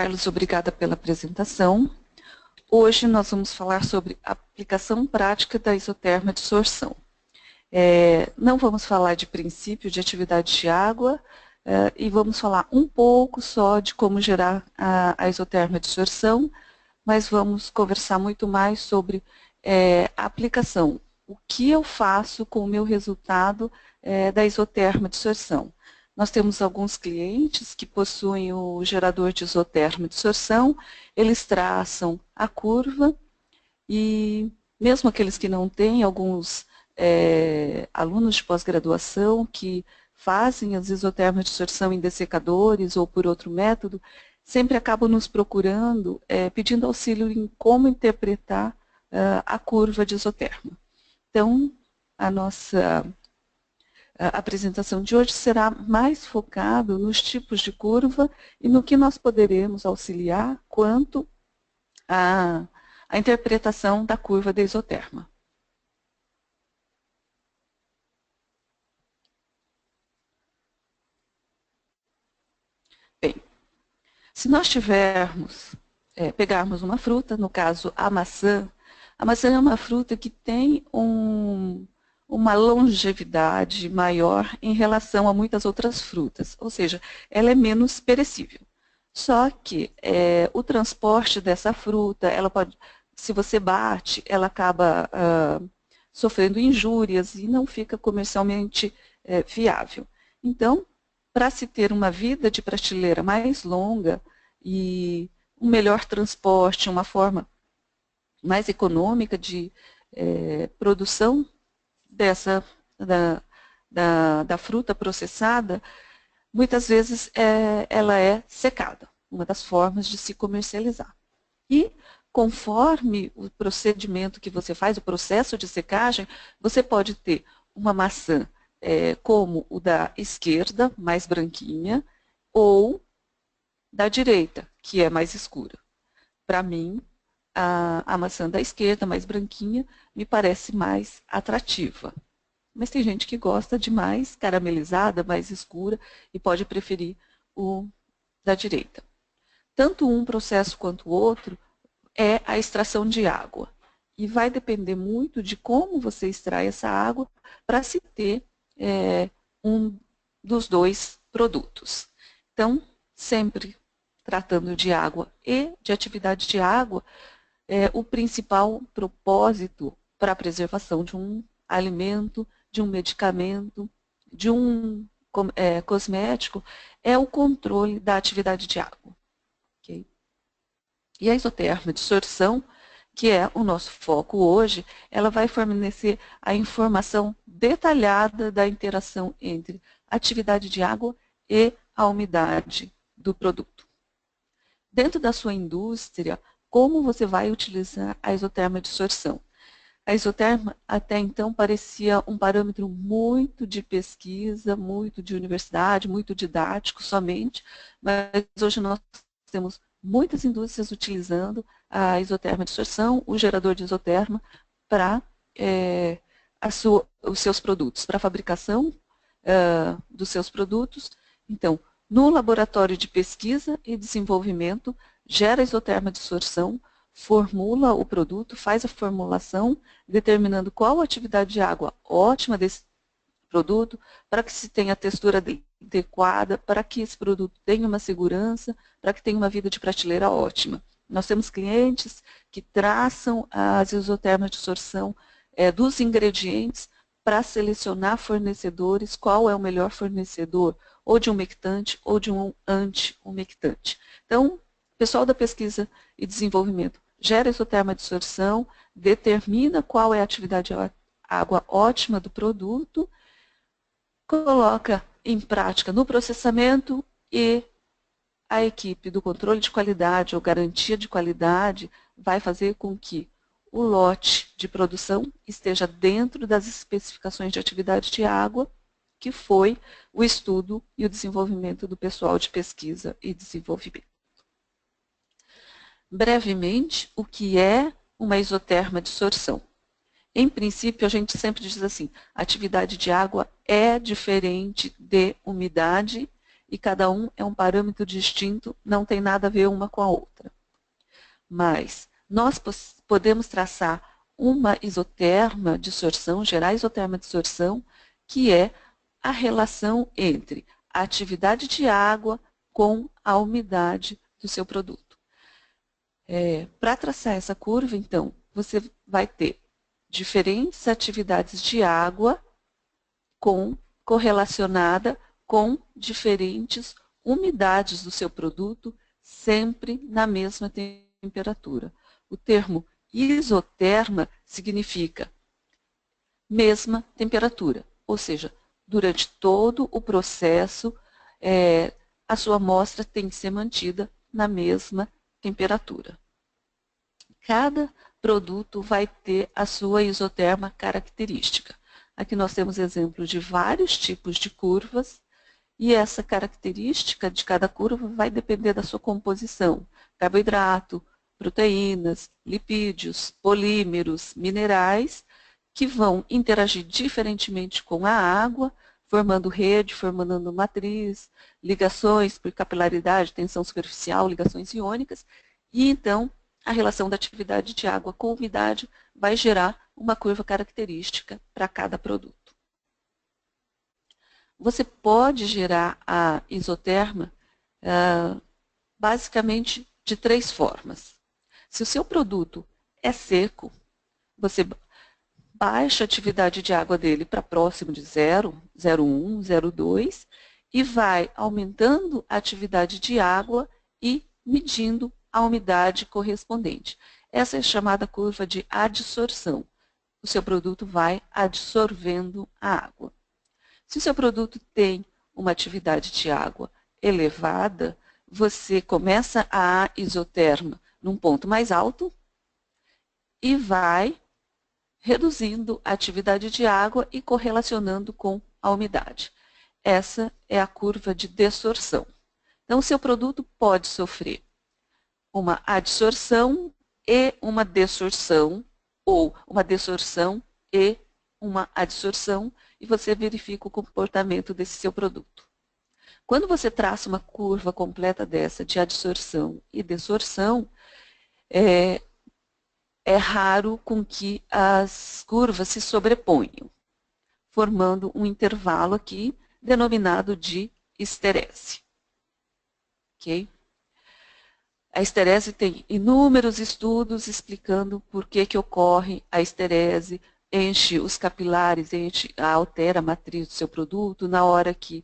Carlos, obrigada pela apresentação. Hoje nós vamos falar sobre a aplicação prática da isoterma de sorção. Não vamos falar de princípio de atividade de água e vamos falar um pouco só de como gerar a isoterma de sorção, mas vamos conversar muito mais sobre a aplicação. O que eu faço com o meu resultado da isoterma de sorção? Nós temos alguns clientes que possuem o gerador de isoterma de sorção, eles traçam a curva e mesmo aqueles que não têm, alguns alunos de pós-graduação que fazem as isotermas de sorção em dessecadores ou por outro método, sempre acabam nos procurando, pedindo auxílio em como interpretar a curva de isoterma. Então, a nossa apresentação de hoje será mais focado nos tipos de curva e no que nós poderemos auxiliar quanto à interpretação da curva da isoterma. Bem, se nós pegarmos uma fruta, no caso a maçã é uma fruta que tem uma longevidade maior em relação a muitas outras frutas, ou seja, ela é menos perecível. Só que o transporte dessa fruta, ela pode, se você bate, ela acaba sofrendo injúrias e não fica comercialmente viável. Então, para se ter uma vida de prateleira mais longa e um melhor transporte, uma forma mais econômica de produção da fruta processada, muitas vezes ela é secada, uma das formas de se comercializar. E conforme o procedimento que você faz, o processo de secagem, você pode ter uma maçã como o da esquerda, mais branquinha, ou da direita, que é mais escura. Para mim, a maçã da esquerda, mais branquinha, me parece mais atrativa. Mas tem gente que gosta de mais caramelizada, mais escura, e pode preferir o da direita. Tanto um processo quanto o outro é a extração de água. E vai depender muito de como você extrai essa água para se ter um dos dois produtos. Então, sempre tratando de água e de atividade de água, o principal propósito para a preservação de um alimento, de um medicamento, de um cosmético, é o controle da atividade de água. Okay? E a isoterma de sorção, que é o nosso foco hoje, ela vai fornecer a informação detalhada da interação entre a atividade de água e a umidade do produto. Dentro da sua indústria, como você vai utilizar a isoterma de sorção? A isoterma, até então, parecia um parâmetro muito de pesquisa, muito de universidade, muito didático somente, mas hoje nós temos muitas indústrias utilizando a isoterma de sorção, o gerador de isoterma, para os seus produtos, para a fabricação dos seus produtos. Então, no laboratório de pesquisa e desenvolvimento, gera a isoterma de sorção, formula o produto, faz a formulação, determinando qual a atividade de água ótima desse produto, para que se tenha a textura adequada, para que esse produto tenha uma segurança, para que tenha uma vida de prateleira ótima. Nós temos clientes que traçam as isotermas de sorção dos ingredientes para selecionar fornecedores, qual é o melhor fornecedor, ou de umectante ou de um anti-umectante. Então, o pessoal da pesquisa e desenvolvimento gera a isoterma de sorção, determina qual é a atividade de água ótima do produto, coloca em prática no processamento e a equipe do controle de qualidade ou garantia de qualidade vai fazer com que o lote de produção esteja dentro das especificações de atividade de água, que foi o estudo e o desenvolvimento do pessoal de pesquisa e desenvolvimento. Brevemente, o que é uma isoterma de sorção? Em princípio, a gente sempre diz assim, a atividade de água é diferente de umidade e cada um é um parâmetro distinto, não tem nada a ver uma com a outra. Mas nós podemos traçar uma isoterma dissorção, gerar isoterma dissorção, que é a relação entre a atividade de água com a umidade do seu produto. Para traçar essa curva, então, você vai ter diferentes atividades de água correlacionada com diferentes umidades do seu produto, sempre na mesma temperatura. O termo isoterma significa mesma temperatura, ou seja, durante todo o processo, a sua amostra tem que ser mantida na mesma temperatura. Cada produto vai ter a sua isoterma característica. Aqui nós temos exemplo de vários tipos de curvas, e essa característica de cada curva vai depender da sua composição. Carboidrato, proteínas, lipídios, polímeros, minerais, que vão interagir diferentemente com a água, formando rede, formando matriz, ligações por capilaridade, tensão superficial, ligações iônicas, e então a relação da atividade de água com umidade vai gerar uma curva característica para cada produto. Você pode gerar a isoterma basicamente de 3 formas. Se o seu produto é seco, você baixa a atividade de água dele para próximo de 0, 0,1, 0,2 e vai aumentando a atividade de água e medindo a umidade correspondente. Essa é chamada curva de adsorção. O seu produto vai adsorvendo a água. Se o seu produto tem uma atividade de água elevada, você começa a isoterma num ponto mais alto e vai reduzindo a atividade de água e correlacionando com a umidade. Essa é a curva de desorção. Então, o seu produto pode sofrer uma adsorção e uma desorção, ou uma desorção e uma adsorção, e você verifica o comportamento desse seu produto. Quando você traça uma curva completa dessa de adsorção e desorção, é raro com que as curvas se sobreponham, formando um intervalo aqui denominado de esterese. Ok? A esterese tem inúmeros estudos explicando por que ocorre a esterese, enche os capilares, altera a matriz do seu produto, na hora que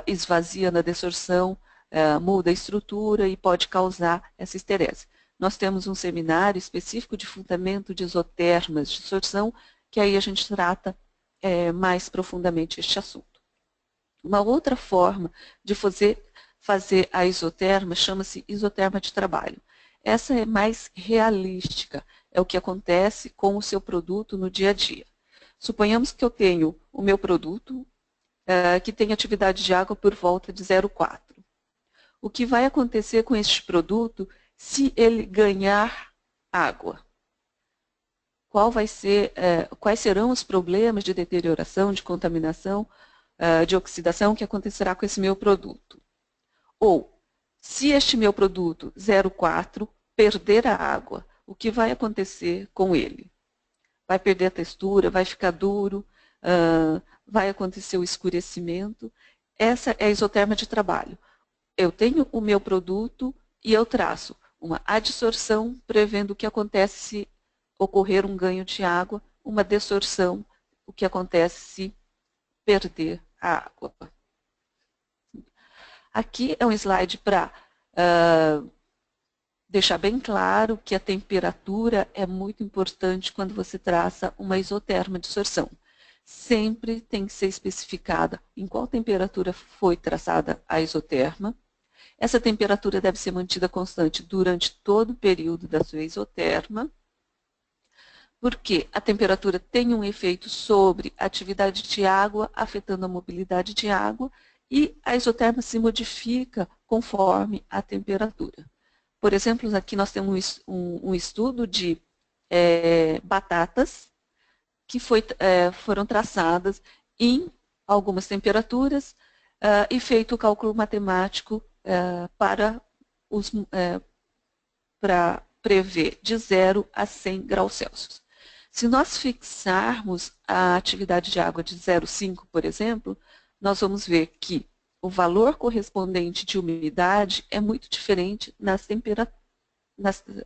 esvazia na desorção, muda a estrutura e pode causar essa esterese. Nós temos um seminário específico de fundamento de isotermas de sorção, que aí a gente trata mais profundamente este assunto. Uma outra forma de fazer a isoterma chama-se isoterma de trabalho. Essa é mais realística, é o que acontece com o seu produto no dia a dia. Suponhamos que eu tenho o meu produto que tem atividade de água por volta de 0,4. O que vai acontecer com este produto se ele ganhar água? Quais serão os problemas de deterioração, de contaminação, de oxidação que acontecerá com esse meu produto? Ou, se este meu produto 0,4 perder a água, o que vai acontecer com ele? Vai perder a textura, vai ficar duro, vai acontecer o escurecimento. Essa é a isoterma de trabalho. Eu tenho o meu produto e eu traço uma adsorção, prevendo o que acontece se ocorrer um ganho de água, uma desorção, o que acontece se perder a água. Aqui é um slide para deixar bem claro que a temperatura é muito importante quando você traça uma isoterma de sorção. Sempre tem que ser especificada em qual temperatura foi traçada a isoterma. Essa temperatura deve ser mantida constante durante todo o período da sua isoterma, porque a temperatura tem um efeito sobre a atividade de água, afetando a mobilidade de água, e a isoterma se modifica conforme a temperatura. Por exemplo, aqui nós temos um estudo de batatas que foram traçadas em algumas temperaturas, e feito o cálculo matemático para prever de 0 a 100 graus Celsius. Se nós fixarmos a atividade de água de 0,5, por exemplo, nós vamos ver que o valor correspondente de umidade é muito diferente nas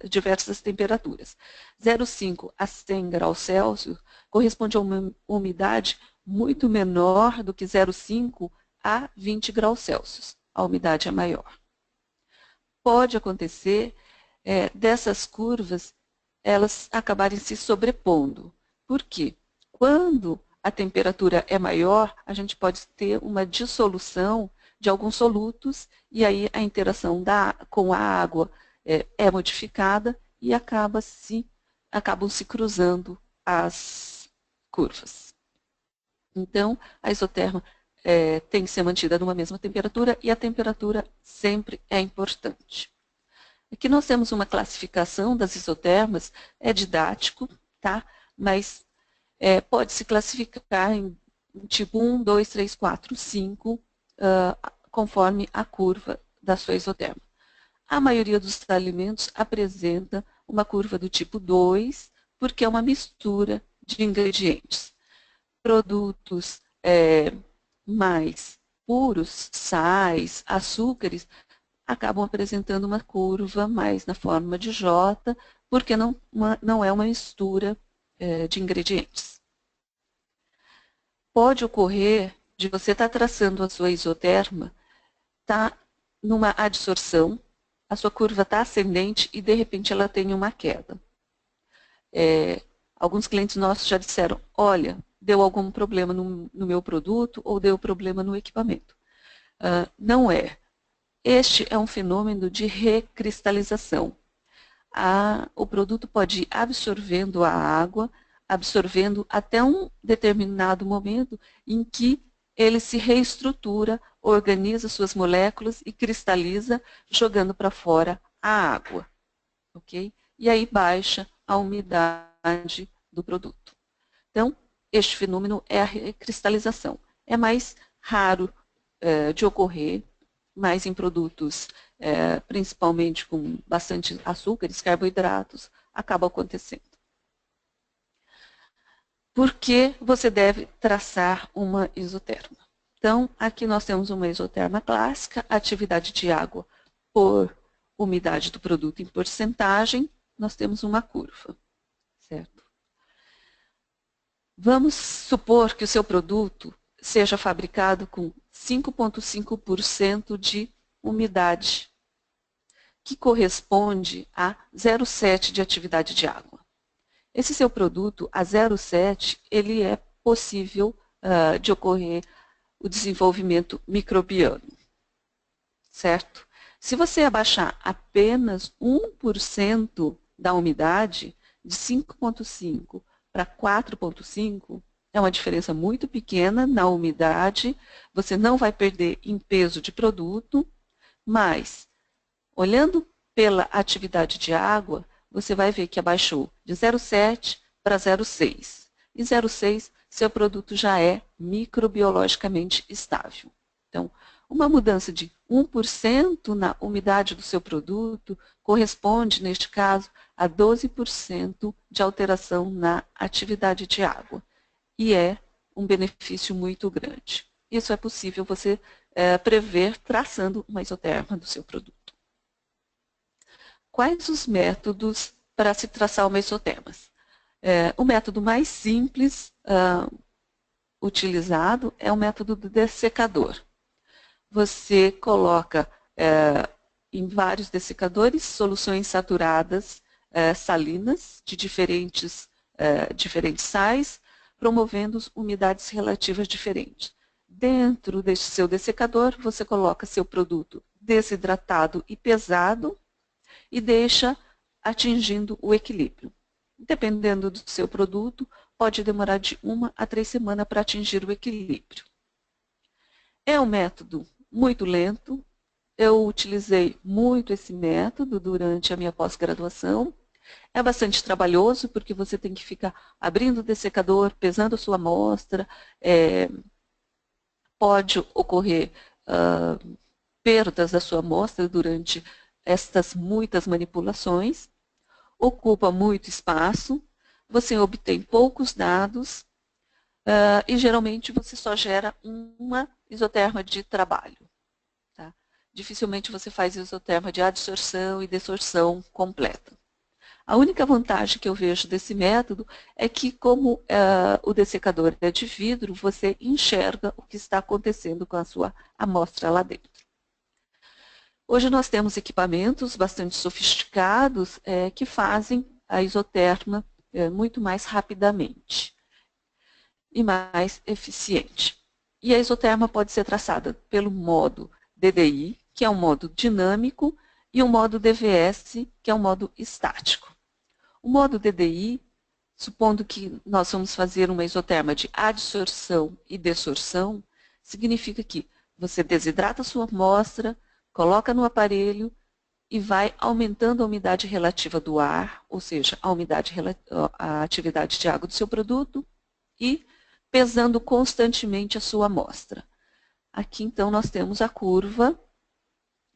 diversas temperaturas. 0,5 a 100 graus Celsius corresponde a uma umidade muito menor do que 0,5 a 20 graus Celsius. A umidade é maior. Pode acontecer dessas curvas elas acabarem se sobrepondo. Por quê? Quando a temperatura é maior, a gente pode ter uma dissolução de alguns solutos e aí a interação com a água é modificada e acabam se cruzando as curvas. Então, a isoterma tem que ser mantida numa mesma temperatura e a temperatura sempre é importante. Aqui nós temos uma classificação das isotermas, é didático, tá? Mas pode se classificar em tipo 1, 2, 3, 4, 5, conforme a curva da sua isoterma. A maioria dos alimentos apresenta uma curva do tipo 2, porque é uma mistura de ingredientes. Produtos mais puros, sais, açúcares, acabam apresentando uma curva mais na forma de J, porque não é uma mistura de ingredientes. Pode ocorrer de você estar traçando a sua isoterma, está numa adsorção, a sua curva está ascendente e de repente ela tem uma queda. Alguns clientes nossos já disseram, olha, deu algum problema no meu produto ou deu problema no equipamento. Não é. Este é um fenômeno de recristalização. O produto pode ir absorvendo a água, absorvendo até um determinado momento em que ele se reestrutura, organiza suas moléculas e cristaliza, jogando para fora a água. Okay? E aí baixa a umidade do produto. Então, este fenômeno é a recristalização. É mais raro de ocorrer, mas em produtos, principalmente com bastante açúcares, carboidratos, acaba acontecendo. Por que você deve traçar uma isoterma? Então, aqui nós temos uma isoterma clássica, atividade de água por umidade do produto em porcentagem, nós temos uma curva, certo? Vamos supor que o seu produto seja fabricado com 5,5% de umidade, que corresponde a 0,7 de atividade de água. Esse seu produto, a 0,7, ele é possível de ocorrer o desenvolvimento microbiano, certo? Se você abaixar apenas 1% da umidade, de 5,5 para 4,5, é uma diferença muito pequena na umidade, você não vai perder em peso de produto, mas, olhando pela atividade de água, você vai ver que abaixou de 0,7 para 0,6. E 0,6, seu produto já é microbiologicamente estável. Então, uma mudança de 1% na umidade do seu produto corresponde, neste caso, a 12% de alteração na atividade de água. E é um benefício muito grande. Isso é possível você prever traçando uma isoterma do seu produto. Quais os métodos para se traçar uma isoterma? O método mais simples utilizado é o método do dessecador. Você coloca em vários dessecadores soluções saturadas salinas de diferentes sais, promovendo umidades relativas diferentes. Dentro deste seu dessecador, você coloca seu produto desidratado e pesado e deixa atingindo o equilíbrio. Dependendo do seu produto, pode demorar de 1 a 3 semanas para atingir o equilíbrio. É um método muito lento. Eu utilizei muito esse método durante a minha pós-graduação. É bastante trabalhoso, porque você tem que ficar abrindo o dessecador, pesando a sua amostra, pode ocorrer perdas da sua amostra durante estas muitas manipulações, ocupa muito espaço, você obtém poucos dados e geralmente você só gera uma isoterma de trabalho. Tá? Dificilmente você faz isoterma de adsorção e desorção completa. A única vantagem que eu vejo desse método é que, como o dessecador é de vidro, você enxerga o que está acontecendo com a sua amostra lá dentro. Hoje nós temos equipamentos bastante sofisticados que fazem a isoterma muito mais rapidamente e mais eficiente. E a isoterma pode ser traçada pelo modo DDI, que é um modo dinâmico, e o modo DVS, que é um modo estático. O modo DDI, supondo que nós vamos fazer uma isoterma de adsorção e desorção, significa que você desidrata a sua amostra, coloca no aparelho e vai aumentando a umidade relativa do ar, ou seja, a atividade de água do seu produto e pesando constantemente a sua amostra. Aqui, então, nós temos a curva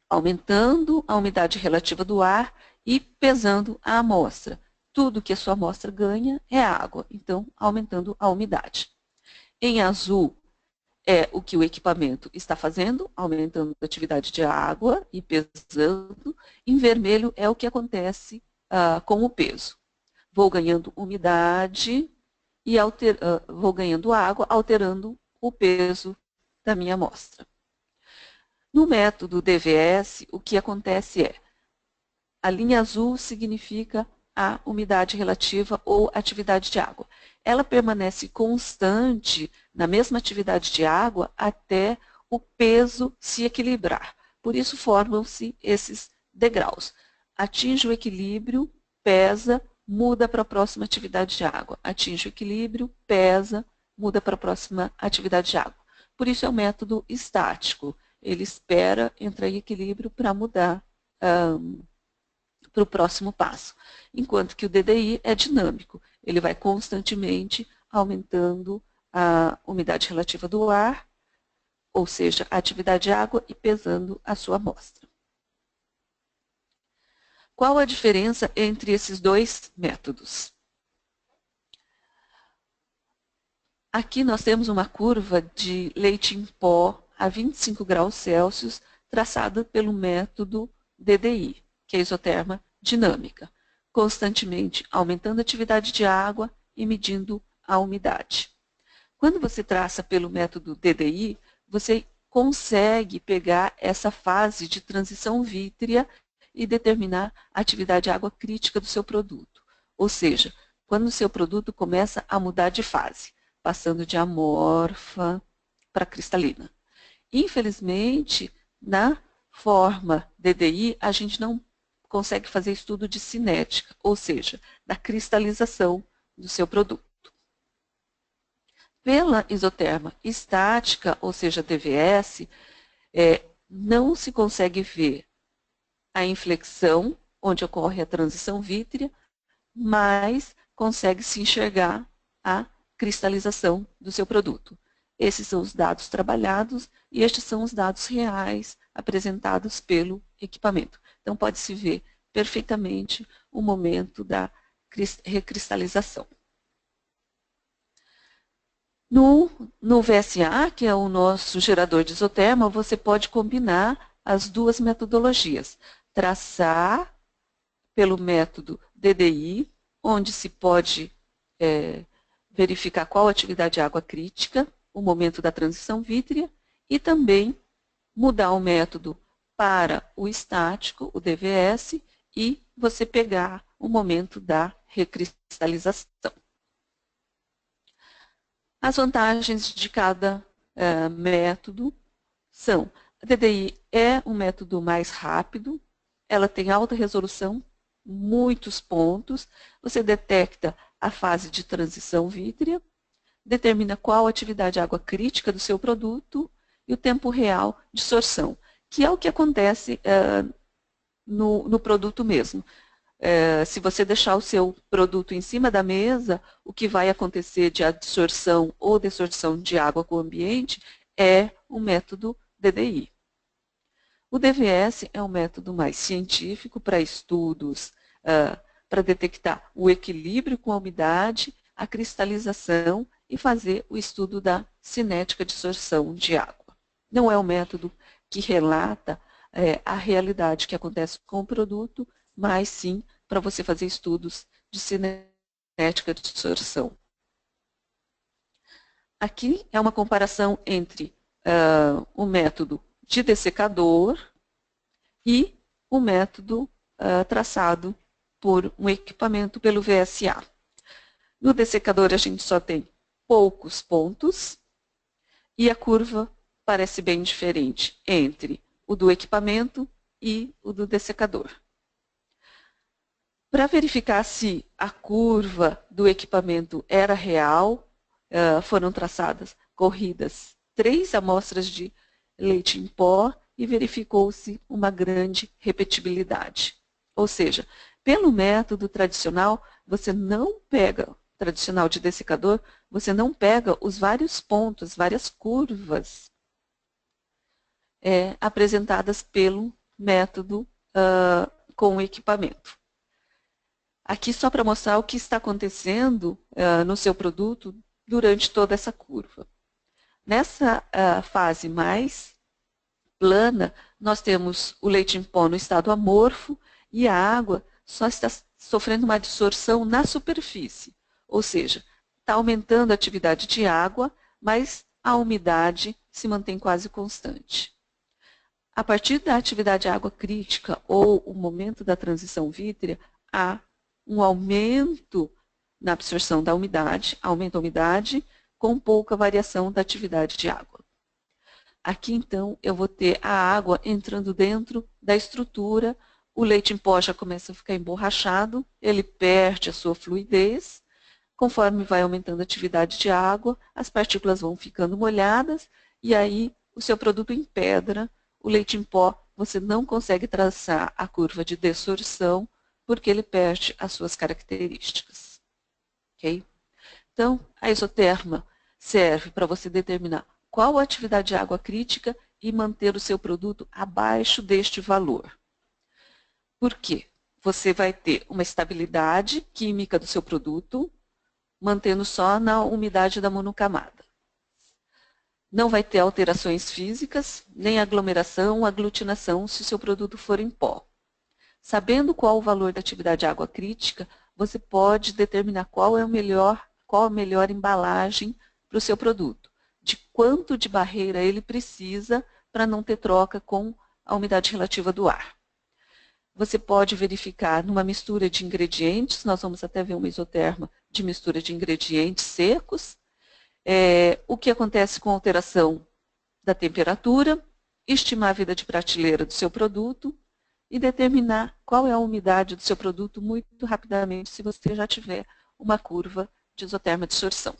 aumentando a umidade relativa do ar e pesando a amostra. Tudo que a sua amostra ganha é água, então, aumentando a umidade. Em azul, é o que o equipamento está fazendo, aumentando a atividade de água e pesando. Em vermelho é o que acontece com o peso. Vou ganhando umidade e vou ganhando água, alterando o peso da minha amostra. No método DVS, o que acontece é, a linha azul significa a umidade relativa ou atividade de água. Ela permanece constante na mesma atividade de água até o peso se equilibrar. Por isso formam-se esses degraus. Atinge o equilíbrio, pesa, muda para a próxima atividade de água. Atinge o equilíbrio, pesa, muda para a próxima atividade de água. Por isso é um método estático. Ele espera entrar em equilíbrio para mudar para o próximo passo. Enquanto que o DDI é dinâmico. Ele vai constantemente aumentando a umidade relativa do ar, ou seja, a atividade de água, e pesando a sua amostra. Qual a diferença entre esses dois métodos? Aqui nós temos uma curva de leite em pó a 25 graus Celsius, traçada pelo método DDI, que é a isoterma dinâmica, constantemente aumentando a atividade de água e medindo a umidade. Quando você traça pelo método DDI, você consegue pegar essa fase de transição vítrea e determinar a atividade de água crítica do seu produto. Ou seja, quando o seu produto começa a mudar de fase, passando de amorfa para cristalina. Infelizmente, na forma DDI, a gente não consegue fazer estudo de cinética, ou seja, da cristalização do seu produto. Pela isoterma estática, ou seja, DVS, não se consegue ver a inflexão, onde ocorre a transição vítrea, mas consegue-se enxergar a cristalização do seu produto. Esses são os dados trabalhados e estes são os dados reais apresentados pelo equipamento. Então, pode-se ver perfeitamente o momento da recristalização. No VSA, que é o nosso gerador de isoterma, você pode combinar as duas metodologias. Traçar pelo método DDI, onde se pode verificar qual a atividade de água crítica, o momento da transição vítrea, e também mudar o método para o estático, o DVS, e você pegar o momento da recristalização. As vantagens de cada método são: a DDI é um método mais rápido, ela tem alta resolução, muitos pontos, você detecta a fase de transição vítrea, determina qual a atividade de água crítica do seu produto e o tempo real de sorção, que é o que acontece no produto mesmo. Se você deixar o seu produto em cima da mesa, o que vai acontecer de absorção ou desorção de água com o ambiente é o método DDI. O DVS é um método mais científico para estudos, para detectar o equilíbrio com a umidade, a cristalização e fazer o estudo da cinética de absorção de água. Não é um método que relata a realidade que acontece com o produto, mas sim para você fazer estudos de cinética de absorção. Aqui é uma comparação entre o método de dessecador e o método traçado por um equipamento pelo VSA. No dessecador a gente só tem poucos pontos e a curva parece bem diferente entre o do equipamento e o do dessecador. Para verificar se a curva do equipamento era real, foram corridas 3 amostras de leite em pó e verificou-se uma grande repetibilidade. Ou seja, pelo método tradicional, você não pega, tradicional de dessecador, você não pega os vários pontos, várias curvas apresentadas pelo método com o equipamento. Aqui só para mostrar o que está acontecendo no seu produto durante toda essa curva. Nessa fase mais plana, nós temos o leite em pó no estado amorfo e a água só está sofrendo uma absorção na superfície, ou seja, está aumentando a atividade de água, mas a umidade se mantém quase constante. A partir da atividade água crítica ou o momento da transição vítrea, há um aumento na absorção da umidade, aumenta a umidade, com pouca variação da atividade de água. Aqui, então, eu vou ter a água entrando dentro da estrutura, o leite em pó já começa a ficar emborrachado, ele perde a sua fluidez, conforme vai aumentando a atividade de água, as partículas vão ficando molhadas, e aí o seu produto empedra, o leite em pó, você não consegue traçar a curva de desorção, porque ele perde as suas características. Okay? Então, a isoterma serve para você determinar qual a atividade de água crítica e manter o seu produto abaixo deste valor. Por quê? Você vai ter uma estabilidade química do seu produto, mantendo só na umidade da monocamada. Não vai ter alterações físicas, nem aglomeração ou aglutinação se o seu produto for em pó. Sabendo qual o valor da atividade de água crítica, você pode determinar qual a melhor embalagem para o seu produto, de quanto de barreira ele precisa para não ter troca com a umidade relativa do ar. Você pode verificar numa mistura de ingredientes, nós vamos até ver uma isoterma de mistura de ingredientes secos, o que acontece com a alteração da temperatura, estimar a vida de prateleira do seu produto e determinar qual é a umidade do seu produto muito rapidamente, se você já tiver uma curva de isoterma de absorção.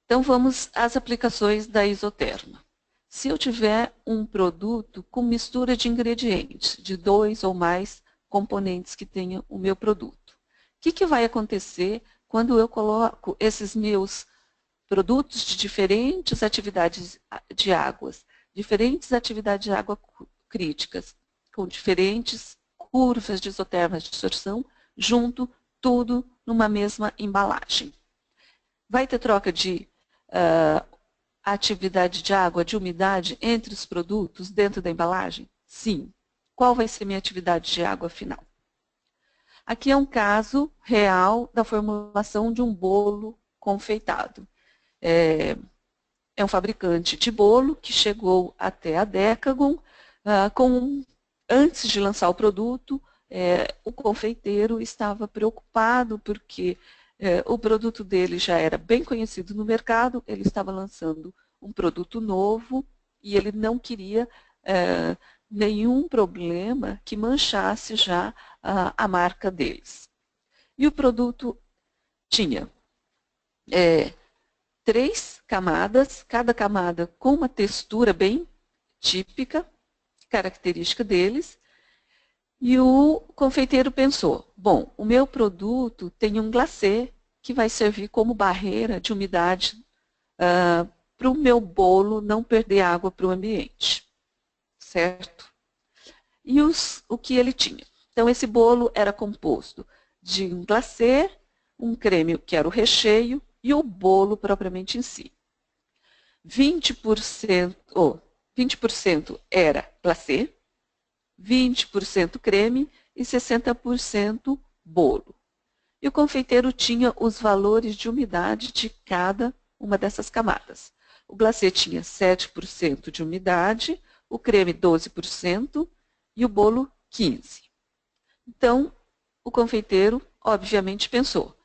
Então, vamos às aplicações da isoterma. Se eu tiver um produto com mistura de ingredientes, de 2 ou mais componentes que tenha o meu produto, o que vai acontecer quando eu coloco esses meus produtos de diferentes atividades de águas, diferentes atividades de água críticas, com diferentes curvas de isoterma de absorção, junto tudo numa mesma embalagem? Vai ter troca de atividade de água, de umidade entre os produtos dentro da embalagem? Sim. Qual vai ser minha atividade de água final? Aqui é um caso real da formulação de um bolo confeitado. É um fabricante de bolo que chegou até a Decagon. Antes de lançar o produto, o confeiteiro estava preocupado porque o produto dele já era bem conhecido no mercado, ele estava lançando um produto novo e ele não queria nenhum problema que manchasse já a marca deles. E o produto tinha 3 camadas, cada camada com uma textura bem típica, característica deles, e o confeiteiro pensou, bom, o meu produto tem um glacê que vai servir como barreira de umidade para o meu bolo não perder água para o ambiente, certo? E o que ele tinha? Então, esse bolo era composto de um glacê, um creme, que era o recheio, e o bolo propriamente em si. 20% era glacê, 20% creme e 60% bolo. E o confeiteiro tinha os valores de umidade de cada uma dessas camadas. O glacê tinha 7% de umidade, o creme 12% e o bolo 15%. Então, o confeiteiro, obviamente, pensou,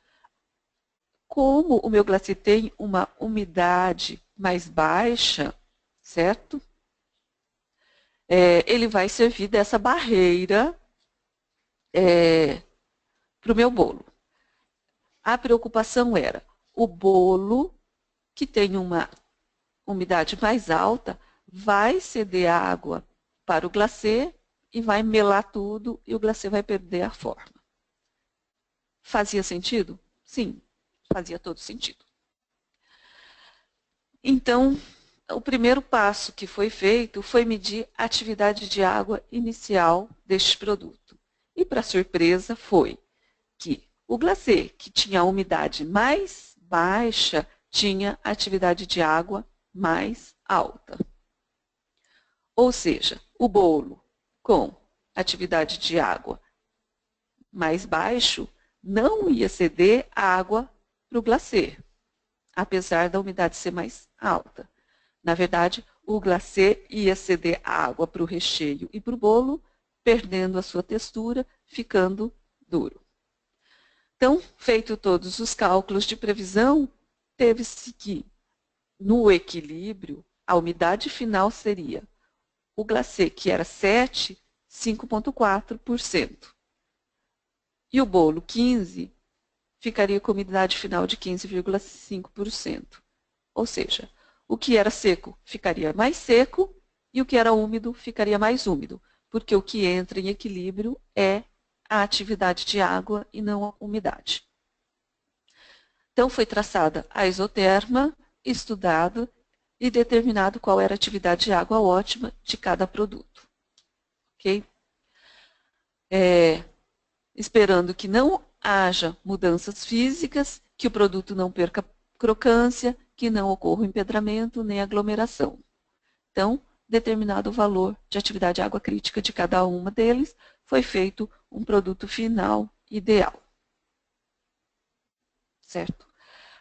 como o meu glacê tem uma umidade mais baixa, certo? Ele vai servir dessa barreira para o meu bolo. A preocupação era o bolo, que tem uma umidade mais alta, vai ceder água para o glacê e vai melar tudo e o glacê vai perder a forma. Fazia sentido? Sim, fazia todo sentido. Então, o primeiro passo que foi feito foi medir a atividade de água inicial deste produto. E, para surpresa, foi que o glacê, que tinha a umidade mais baixa, tinha a atividade de água mais alta. Ou seja, o bolo com atividade de água mais baixo não ia ceder água para o glacê, apesar da umidade ser mais alta. Na verdade, o glacê ia ceder água para o recheio e para o bolo, perdendo a sua textura, ficando duro. Então, feito todos os cálculos de previsão, teve-se que, no equilíbrio, a umidade final seria o glacê, que era 7, 5,4%. E o bolo, 15, ficaria com umidade final de 15,5%. Ou seja, o que era seco ficaria mais seco e o que era úmido ficaria mais úmido, porque o que entra em equilíbrio é a atividade de água e não a umidade. Então, foi traçada a isoterma, estudado e determinado qual era a atividade de água ótima de cada produto. Ok? Esperando que não haja mudanças físicas, que o produto não perca crocância, que não ocorra empedramento nem aglomeração. Então, determinado o valor de atividade de água crítica de cada uma deles, foi feito um produto final ideal. Certo?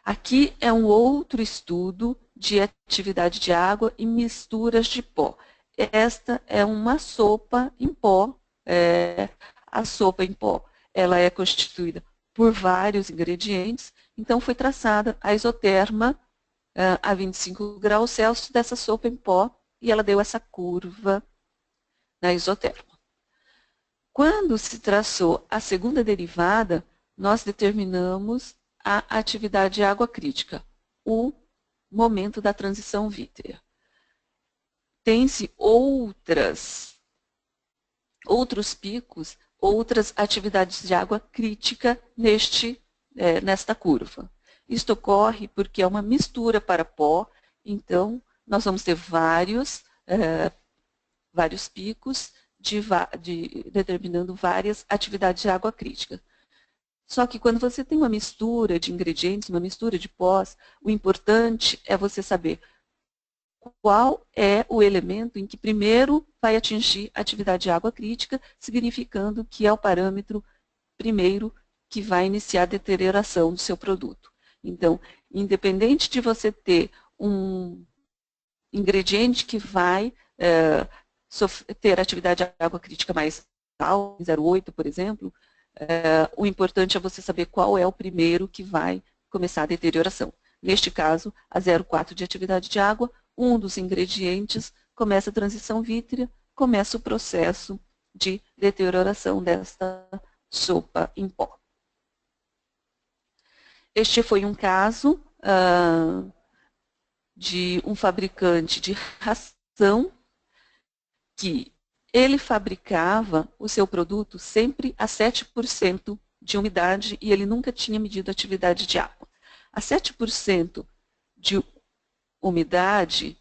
Aqui é um outro estudo de atividade de água e misturas de pó. Esta é uma sopa em pó. A sopa em pó ela é constituída por vários ingredientes, então foi traçada a isoterma a 25 graus Celsius dessa sopa em pó e ela deu essa curva na isoterma. Quando se traçou a segunda derivada, nós determinamos a atividade de água crítica, o momento da transição vítrea. Tem-se outros picos, outras atividades de água crítica nesta curva. Isto ocorre porque é uma mistura para pó, então nós vamos ter vários picos determinando várias atividades de água crítica. Só que quando você tem uma mistura de ingredientes, uma mistura de pós, o importante é você saber qual é o elemento em que primeiro vai atingir a atividade de água crítica, significando que é o parâmetro primeiro que vai iniciar a deterioração do seu produto. Então, independente de você ter um ingrediente que vai ter atividade de água crítica mais alta, 0,8, por exemplo, o importante é você saber qual é o primeiro que vai começar a deterioração. Neste caso, a 0,4 de atividade de água, um dos ingredientes começa a transição vítrea, começa o processo de deterioração desta sopa em pó. Este foi um caso de um fabricante de ração que ele fabricava o seu produto sempre a 7% de umidade e ele nunca tinha medido a atividade de água. A 7% de umidade,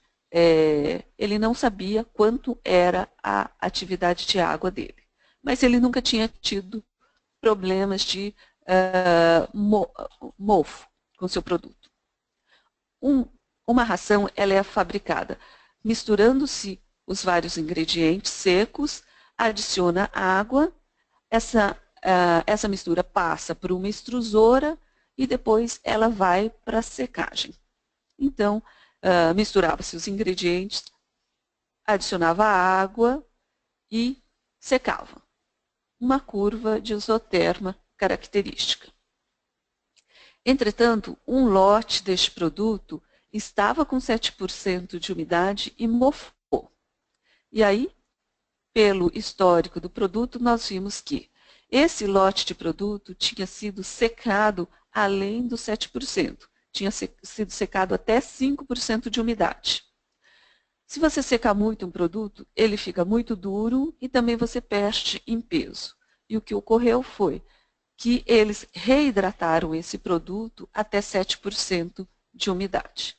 ele não sabia quanto era a atividade de água dele. Mas ele nunca tinha tido problemas de mofo com seu produto. Uma ração ela é fabricada misturando-se os vários ingredientes secos, adiciona água, essa mistura passa por uma extrusora e depois ela vai para a secagem. Então, misturava-se os ingredientes, adicionava água e secava. Uma curva de isoterma característica. Entretanto, um lote deste produto estava com 7% de umidade e mofou. E aí, pelo histórico do produto, nós vimos que esse lote de produto tinha sido secado além dos 7%. Tinha sido secado até 5% de umidade. Se você secar muito um produto, ele fica muito duro e também você perde em peso. E o que ocorreu foi que eles reidrataram esse produto até 7% de umidade.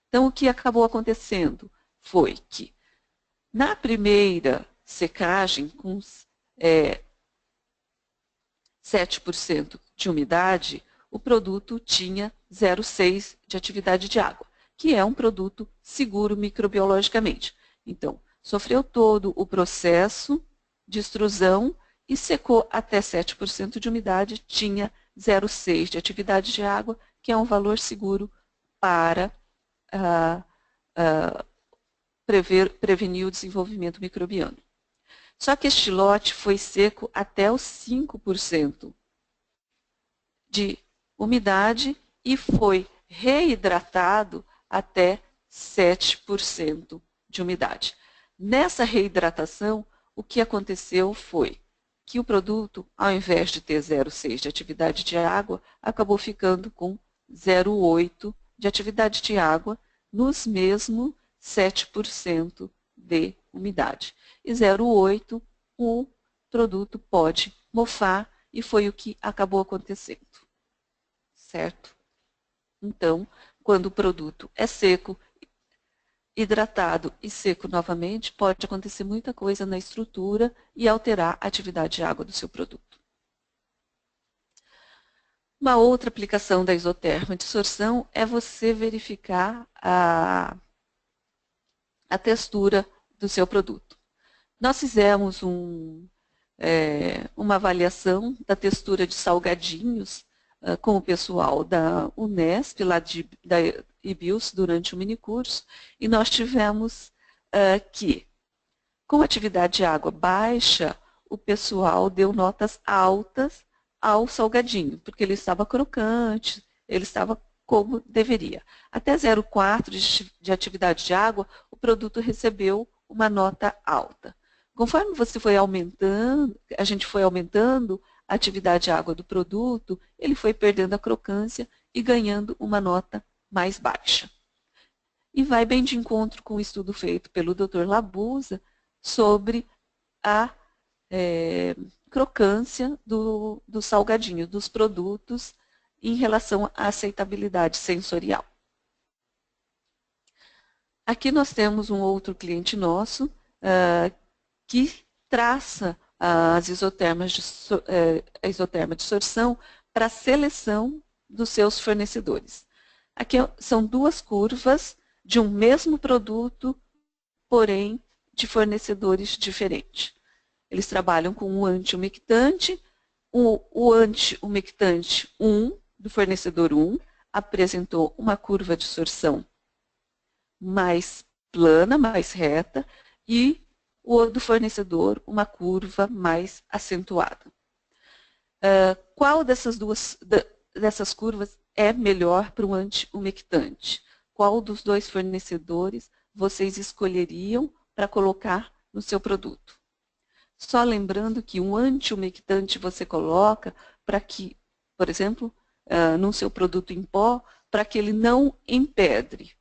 Então, o que acabou acontecendo foi que, na primeira secagem, com 7% de umidade, o produto tinha 0,6 de atividade de água, que é um produto seguro microbiologicamente. Então, sofreu todo o processo de extrusão e secou até 7% de umidade, tinha 0,6 de atividade de água, que é um valor seguro para prevenir o desenvolvimento microbiano. Só que este lote foi seco até os 5% de umidade e foi reidratado até 7% de umidade. Nessa reidratação, o que aconteceu foi que o produto, ao invés de ter 0,6 de atividade de água, acabou ficando com 0,8 de atividade de água nos mesmos 7% de umidade. E 0,8 o produto pode mofar e foi o que acabou acontecendo. Certo? Então, quando o produto é seco, hidratado e seco novamente, pode acontecer muita coisa na estrutura e alterar a atividade de água do seu produto. Uma outra aplicação da isoterma dissorção é você verificar a textura do seu produto. Nós fizemos uma avaliação da textura de salgadinhos com o pessoal da Unesp, lá da IBIUS, durante o minicurso, e nós tivemos que, com atividade de água baixa, o pessoal deu notas altas ao salgadinho, porque ele estava crocante, ele estava como deveria. Até 0,4 de atividade de água, o produto recebeu uma nota alta. Conforme você foi aumentando, a gente foi aumentando a atividade de água do produto, ele foi perdendo a crocância e ganhando uma nota mais baixa. E vai bem de encontro com o estudo feito pelo Dr. Labuza sobre a crocância do salgadinho, dos produtos em relação à aceitabilidade sensorial. Aqui nós temos um outro cliente nosso que traça a isoterma de sorção para a seleção dos seus fornecedores. Aqui são duas curvas de um mesmo produto, porém de fornecedores diferentes. Eles trabalham com um anti-umectante. O anti-umectante 1, do fornecedor 1, apresentou uma curva de sorção mais plana, mais reta, e o do fornecedor, uma curva mais acentuada. Qual dessas curvas é melhor para um anti-umectante? Qual dos dois fornecedores vocês escolheriam para colocar no seu produto? Só lembrando que um anti-umectante você coloca para que, por exemplo, no seu produto em pó, para que ele não empedre,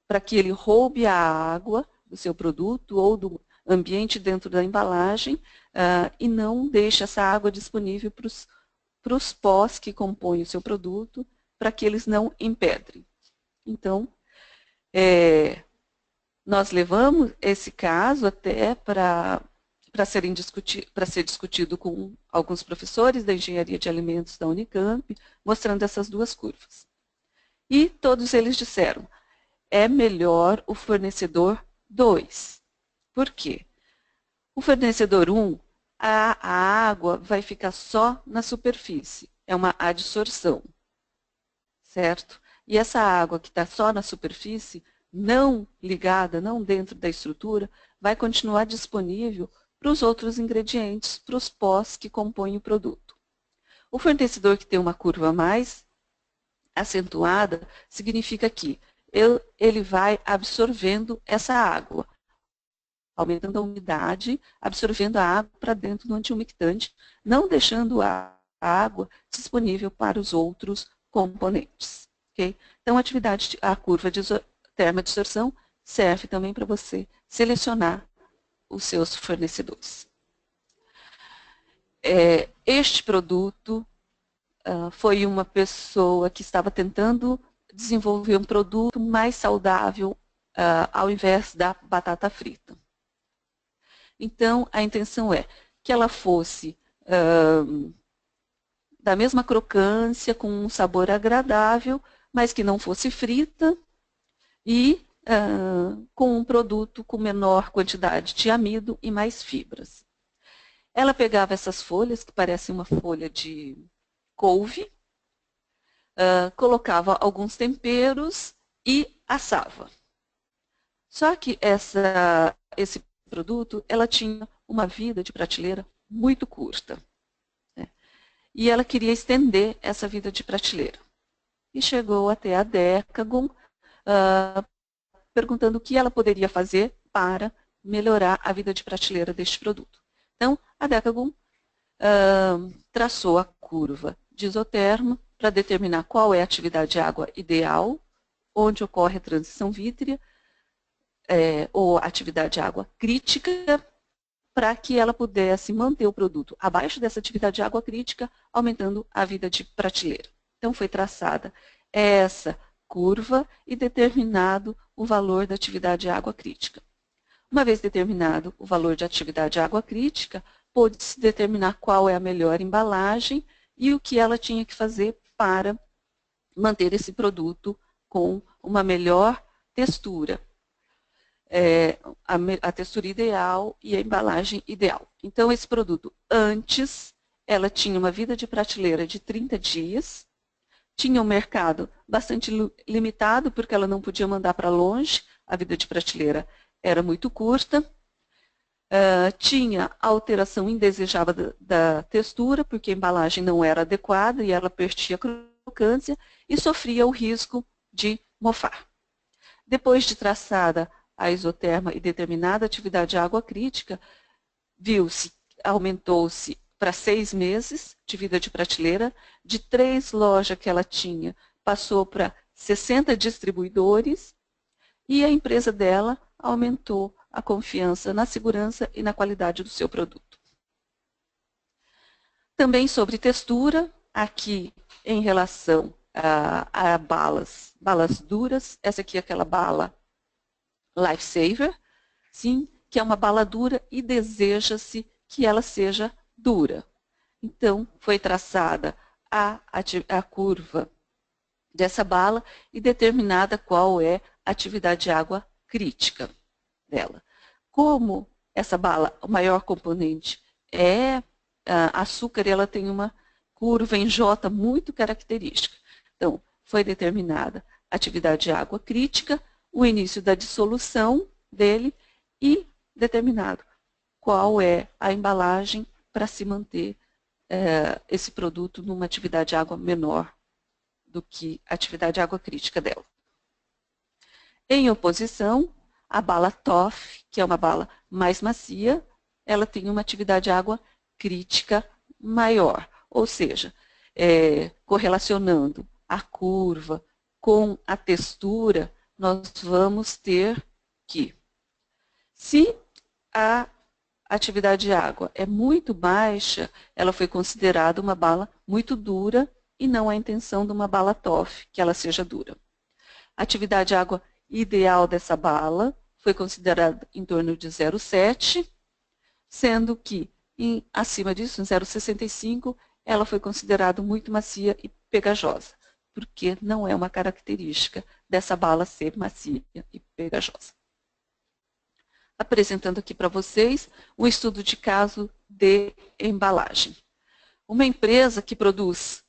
para que ele roube a água do seu produto ou do ambiente dentro da embalagem e não deixe essa água disponível para os pós que compõem o seu produto, para que eles não empedrem. Então, Nós levamos esse caso até para ser discutido com alguns professores da engenharia de alimentos da Unicamp, mostrando essas duas curvas. E todos eles disseram, é melhor o fornecedor 2. Por quê? O fornecedor 1, a água vai ficar só na superfície, é uma adsorção, certo? E essa água que está só na superfície, não ligada, não dentro da estrutura, vai continuar disponível para os outros ingredientes, para os pós que compõem o produto. O fornecedor que tem uma curva mais acentuada, significa que ele vai absorvendo essa água, aumentando a umidade, absorvendo a água para dentro do antiumectante, não deixando a água disponível para os outros componentes. Okay? Então, a curva de termoadsorção serve também para você selecionar os seus fornecedores. Este produto foi uma pessoa que estava tentando desenvolver um produto mais saudável ao invés da batata frita. Então, a intenção é que ela fosse da mesma crocância, com um sabor agradável, mas que não fosse frita e com um produto com menor quantidade de amido e mais fibras. Ela pegava essas folhas, que parecem uma folha de couve, colocava alguns temperos e assava. Só que esse produto, ela tinha uma vida de prateleira muito curta. Né? E ela queria estender essa vida de prateleira. E chegou até a Decagon, perguntando o que ela poderia fazer para melhorar a vida de prateleira deste produto. Então, a Decagon traçou a curva de isotermo para determinar qual é a atividade de água ideal, onde ocorre a transição vítrea, ou atividade de água crítica, para que ela pudesse manter o produto abaixo dessa atividade de água crítica, aumentando a vida de prateleira. Então, foi traçada essa curva e determinado o valor da atividade de água crítica. Uma vez determinado o valor de atividade de água crítica, pôde-se determinar qual é a melhor embalagem e o que ela tinha que fazer para manter esse produto com uma melhor textura. A textura ideal e a embalagem ideal. Então, esse produto, antes, ela tinha uma vida de prateleira de 30 dias, tinha um mercado bastante limitado, porque ela não podia mandar para longe, a vida de prateleira era muito curta, tinha alteração indesejável da textura, porque a embalagem não era adequada e ela perdia a crocância e sofria o risco de mofar. Depois de traçada a isoterma e determinada atividade de água crítica, viu-se, aumentou-se para 6 meses de vida de prateleira, de 3 lojas que ela tinha, passou para 60 distribuidores e a empresa dela aumentou a confiança na segurança e na qualidade do seu produto. Também sobre textura, aqui em relação a balas duras, essa aqui é aquela bala Lifesaver, sim, que é uma bala dura e deseja-se que ela seja dura. Então, foi traçada a curva dessa bala e determinada qual é a atividade de água crítica dela. Como essa bala, o maior componente é açúcar, ela tem uma curva em J muito característica. Então, foi determinada a atividade de água crítica, o início da dissolução dele e determinado qual é a embalagem para se manter esse produto numa atividade de água menor do que a atividade de água crítica dela. Em oposição, a bala TOF, que é uma bala mais macia, ela tem uma atividade de água crítica maior, ou seja, correlacionando a curva com a textura, nós vamos ter que, se a atividade de água é muito baixa, ela foi considerada uma bala muito dura e não a intenção de uma bala TOF, que ela seja dura. A atividade de água ideal dessa bala foi considerado em torno de 0,7, sendo que acima disso, em 0,65, ela foi considerada muito macia e pegajosa, porque não é uma característica dessa bala ser macia e pegajosa. Apresentando aqui para vocês um estudo de caso de embalagem. Uma empresa que produz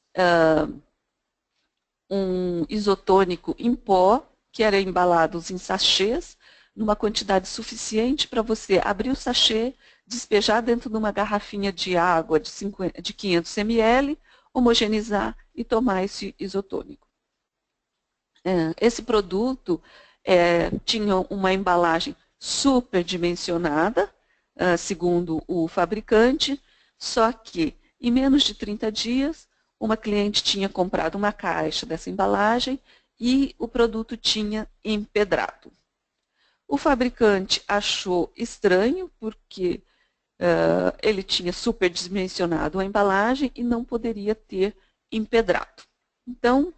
um isotônico em pó, que era embalado em sachês, numa quantidade suficiente para você abrir o sachê, despejar dentro de uma garrafinha de água de 500 ml, homogeneizar e tomar esse isotônico. Esse produto tinha uma embalagem superdimensionada, segundo o fabricante, só que em menos de 30 dias, uma cliente tinha comprado uma caixa dessa embalagem e o produto tinha empedrado. O fabricante achou estranho, porque ele tinha superdimensionado a embalagem e não poderia ter empedrado. Então,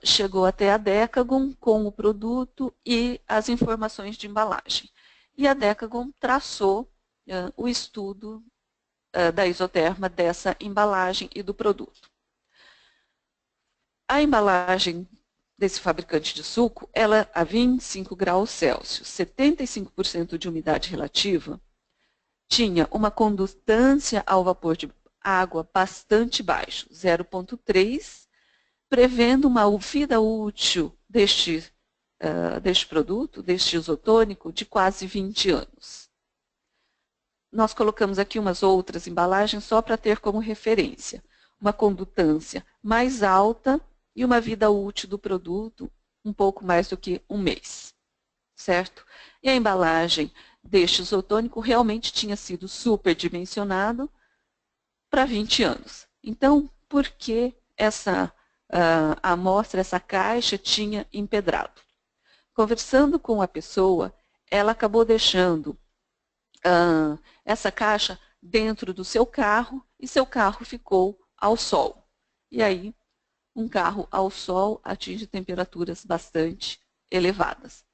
chegou até a Decagon com o produto e as informações de embalagem. E a Decagon traçou o estudo da isoterma dessa embalagem e do produto. A embalagem desse fabricante de suco, ela a 25 graus Celsius, 75% de umidade relativa, tinha uma condutância ao vapor de água bastante baixo, 0,3, prevendo uma vida útil deste produto, deste isotônico, de quase 20 anos. Nós colocamos aqui umas outras embalagens só para ter como referência. Uma condutância mais alta e uma vida útil do produto um pouco mais do que um mês, certo? E a embalagem deste isotônico realmente tinha sido superdimensionado para 20 anos. Então, por que essa amostra, essa caixa tinha empedrado? Conversando com a pessoa, ela acabou deixando essa caixa dentro do seu carro e seu carro ficou ao sol. E aí, um carro ao sol atinge temperaturas bastante elevadas.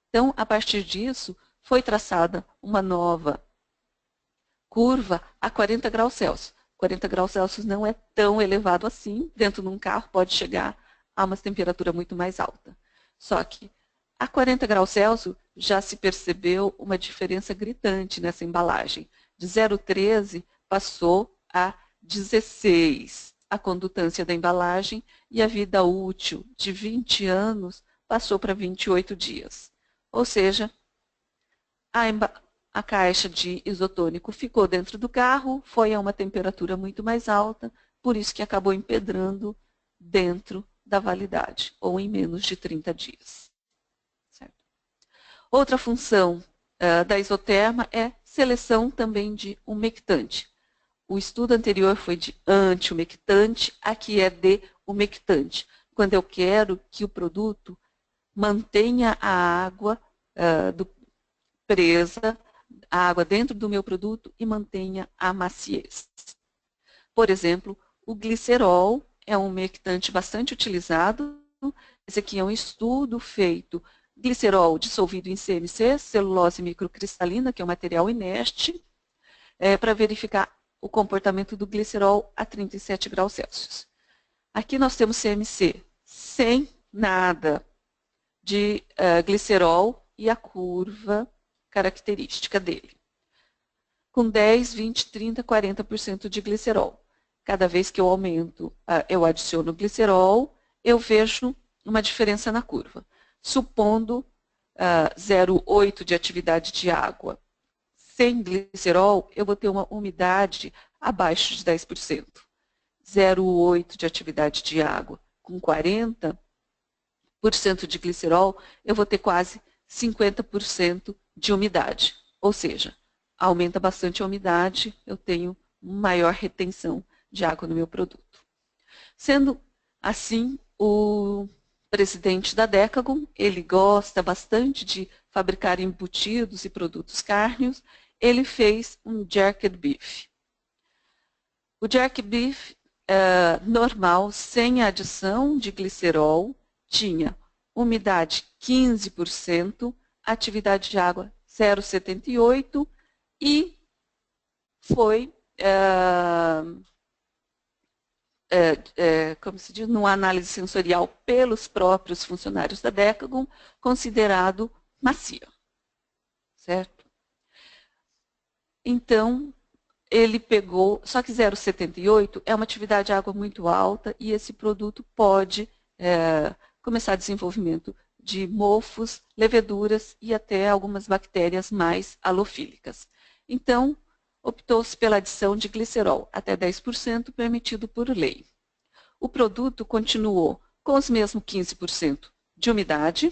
Então, a partir disso, foi traçada uma nova curva a 40 graus Celsius. 40 graus Celsius não é tão elevado assim, dentro de um carro pode chegar a uma temperatura muito mais alta. Só que a 40 graus Celsius já se percebeu uma diferença gritante nessa embalagem. De 0,13 passou a 16 a condutância da embalagem e a vida útil de 20 anos passou para 28 dias. Ou seja, a caixa de isotônico ficou dentro do carro, foi a uma temperatura muito mais alta, por isso que acabou empedrando dentro da validade, ou em menos de 30 dias. Certo? Outra função da isoterma é seleção também de umectante. O estudo anterior foi de antiumectante, aqui é de umectante, quando eu quero que o produto mantenha a água presa, a água dentro do meu produto e mantenha a maciez. Por exemplo, o glicerol é um umectante bastante utilizado. Esse aqui é um estudo feito glicerol dissolvido em CMC, celulose microcristalina, que é um material inerte, para verificar o comportamento do glicerol a 37 graus Celsius. Aqui nós temos CMC sem nada de glicerol e a curva característica dele. Com 10, 20, 30, 40% de glicerol. Cada vez que eu aumento, eu adiciono glicerol, eu vejo uma diferença na curva. Supondo 0,8 de atividade de água sem glicerol, eu vou ter uma umidade abaixo de 10%. 0,8 de atividade de água com 40% de glicerol, eu vou ter quase 50% de umidade. Ou seja, aumenta bastante a umidade, eu tenho maior retenção de água no meu produto. Sendo assim, o presidente da Decagon, ele gosta bastante de fabricar embutidos e produtos cárneos, ele fez um jerked beef. O jerked beef normal, sem adição de glicerol, tinha umidade 15%, atividade de água 0,78 e foi, como se diz, numa análise sensorial pelos próprios funcionários da Decagon, considerado macia, certo? Então, ele pegou, só que 0,78 é uma atividade de água muito alta e esse produto pode começar desenvolvimento de mofos, leveduras e até algumas bactérias mais halofílicas. Então, optou-se pela adição de glicerol, até 10% permitido por lei. O produto continuou com os mesmos 15% de umidade.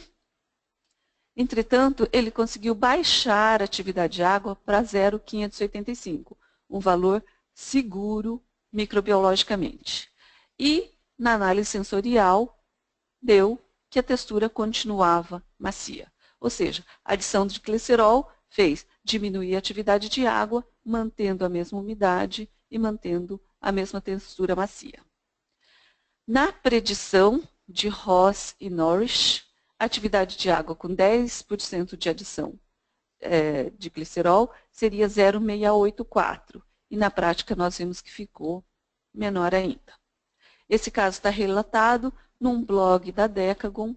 Entretanto, ele conseguiu baixar a atividade de água para 0,585, um valor seguro microbiologicamente. E, na análise sensorial, deu que a textura continuava macia. Ou seja, a adição de glicerol fez diminuir a atividade de água, mantendo a mesma umidade e mantendo a mesma textura macia. Na predição de Ross e Norris, a atividade de água com 10% de adição de glicerol seria 0,684. E na prática nós vimos que ficou menor ainda. Esse caso está relatado num blog da Decagon,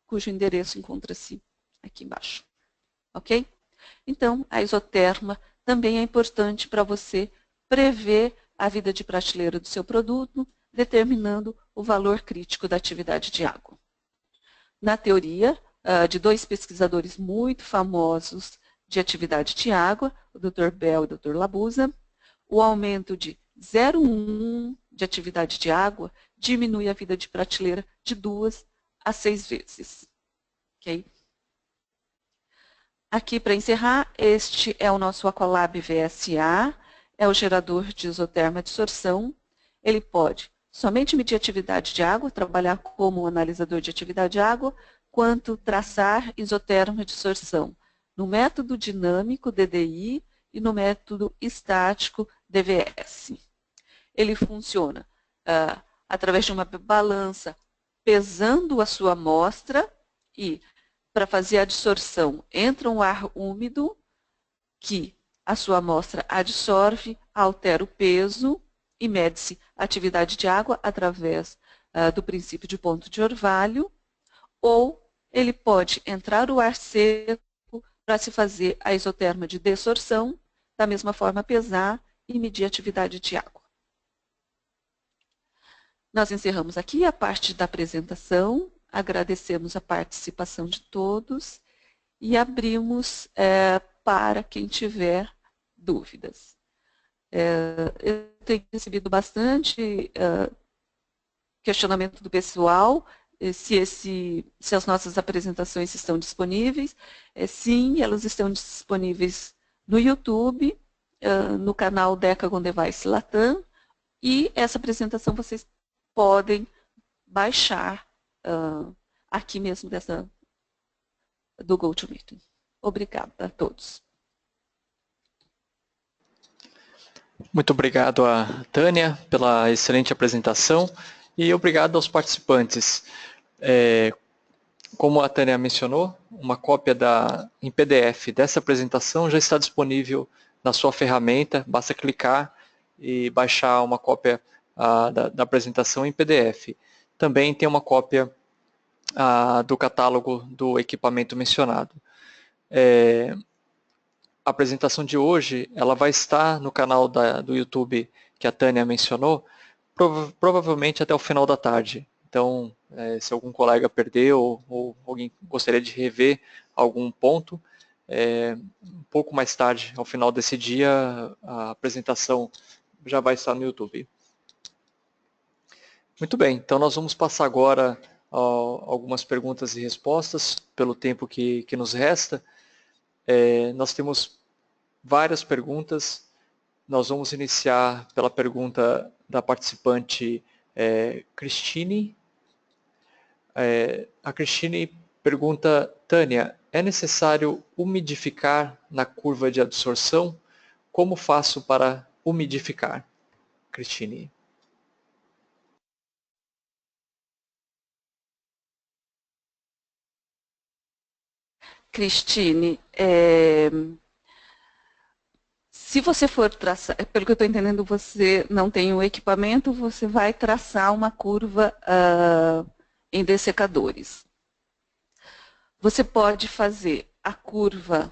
cujo endereço encontra-se aqui embaixo. Ok? Então, a isoterma também é importante para você prever a vida de prateleira do seu produto, determinando o valor crítico da atividade de água. Na teoria, de dois pesquisadores muito famosos de atividade de água, o Dr. Bell e o Dr. Labuza, o aumento de 0,1 de atividade de água diminui a vida de prateleira de 2 a 6 vezes. Okay? Aqui, para encerrar, este é o nosso Aqualab VSA, é o gerador de isoterma adsorção. Ele pode somente medir atividade de água, trabalhar como um analisador de atividade de água, quanto traçar isoterma adsorção no método dinâmico, DDI, e no método estático, DVS. Ele funciona através de uma balança pesando a sua amostra e, para fazer a adsorção, entra um ar úmido que a sua amostra absorve, altera o peso e mede-se a atividade de água através do princípio de ponto de orvalho, ou ele pode entrar o ar seco para se fazer a isoterma de dessorção, da mesma forma pesar e medir a atividade de água. Nós encerramos aqui a parte da apresentação, agradecemos a participação de todos e abrimos para quem tiver dúvidas. Eu tenho recebido bastante questionamento do pessoal, se as nossas apresentações estão disponíveis. Sim, elas estão disponíveis no YouTube, no canal Decagon Device Latam, e essa apresentação vocês podem baixar aqui mesmo do GoToMeeting. Obrigada a todos. Muito obrigado a Tânia pela excelente apresentação e obrigado aos participantes. Como a Tânia mencionou, uma cópia em PDF dessa apresentação já está disponível na sua ferramenta, basta clicar e baixar uma cópia da apresentação em PDF. Também tem uma cópia do catálogo do equipamento mencionado. A apresentação de hoje ela vai estar no canal do YouTube que a Tânia mencionou, provavelmente até o final da tarde. Então, se algum colega perdeu ou alguém gostaria de rever algum ponto, um pouco mais tarde, ao final desse dia, a apresentação já vai estar no YouTube. Muito bem, então nós vamos passar agora algumas perguntas e respostas pelo tempo que nos resta. Nós temos várias perguntas. Nós vamos iniciar pela pergunta da participante Cristine. A Cristine pergunta, Tânia, é necessário umidificar na curva de adsorção? Como faço para umidificar? Cristine. Cristine, se você for traçar, pelo que eu estou entendendo, você não tem o equipamento, você vai traçar uma curva em dessecadores. Você pode fazer a curva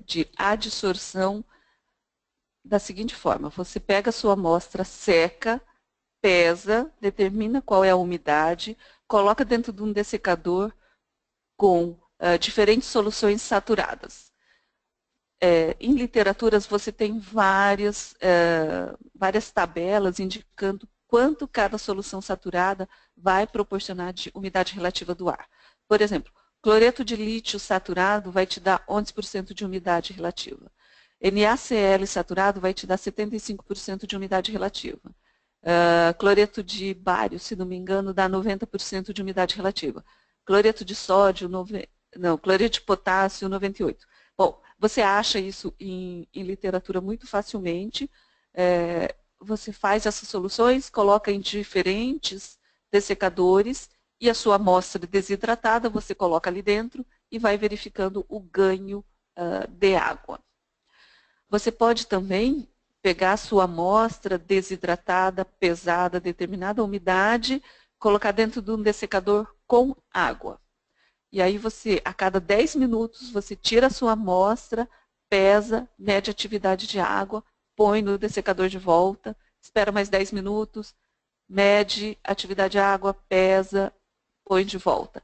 de adsorção da seguinte forma: você pega a sua amostra seca, pesa, determina qual é a umidade, coloca dentro de um dessecador com diferentes soluções saturadas. Em literaturas você tem várias tabelas indicando quanto cada solução saturada vai proporcionar de umidade relativa do ar. Por exemplo, cloreto de lítio saturado vai te dar 11% de umidade relativa. NaCl saturado vai te dar 75% de umidade relativa. Cloreto de bário, se não me engano, dá 90% de umidade relativa. Cloreto de sódio, cloreto de potássio, 98%. Bom, você acha isso em literatura muito facilmente. Você faz essas soluções, coloca em diferentes dessecadores e a sua amostra desidratada você coloca ali dentro e vai verificando o ganho de água. Você pode também pegar a sua amostra desidratada, pesada, determinada umidade, colocar dentro de um dessecador com água. E aí você, a cada 10 minutos, você tira a sua amostra, pesa, mede a atividade de água, põe no dessecador de volta, espera mais 10 minutos, mede a atividade de água, pesa, põe de volta.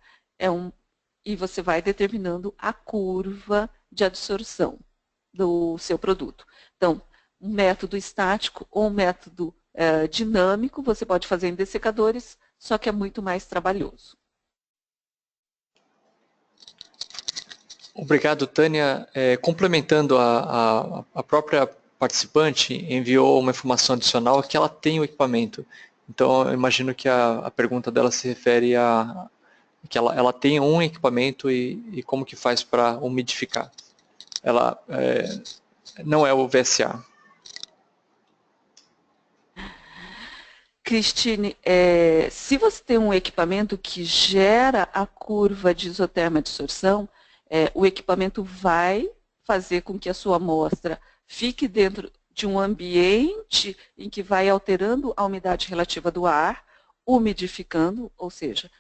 E você vai determinando a curva de adsorção do seu produto. Então, um método estático ou um método dinâmico, você pode fazer em dessecadores, só que é muito mais trabalhoso. Obrigado, Tânia. Complementando, a própria participante enviou uma informação adicional que ela tem o equipamento. Então, eu imagino que a pergunta dela se refere a que ela tem um equipamento e como que faz para umidificar. Ela não é o VSA. Cristine, se você tem um equipamento que gera a curva de isoterma adsorção, o equipamento vai fazer com que a sua amostra fique dentro de um ambiente em que vai alterando a umidade relativa do ar, umidificando, ou seja,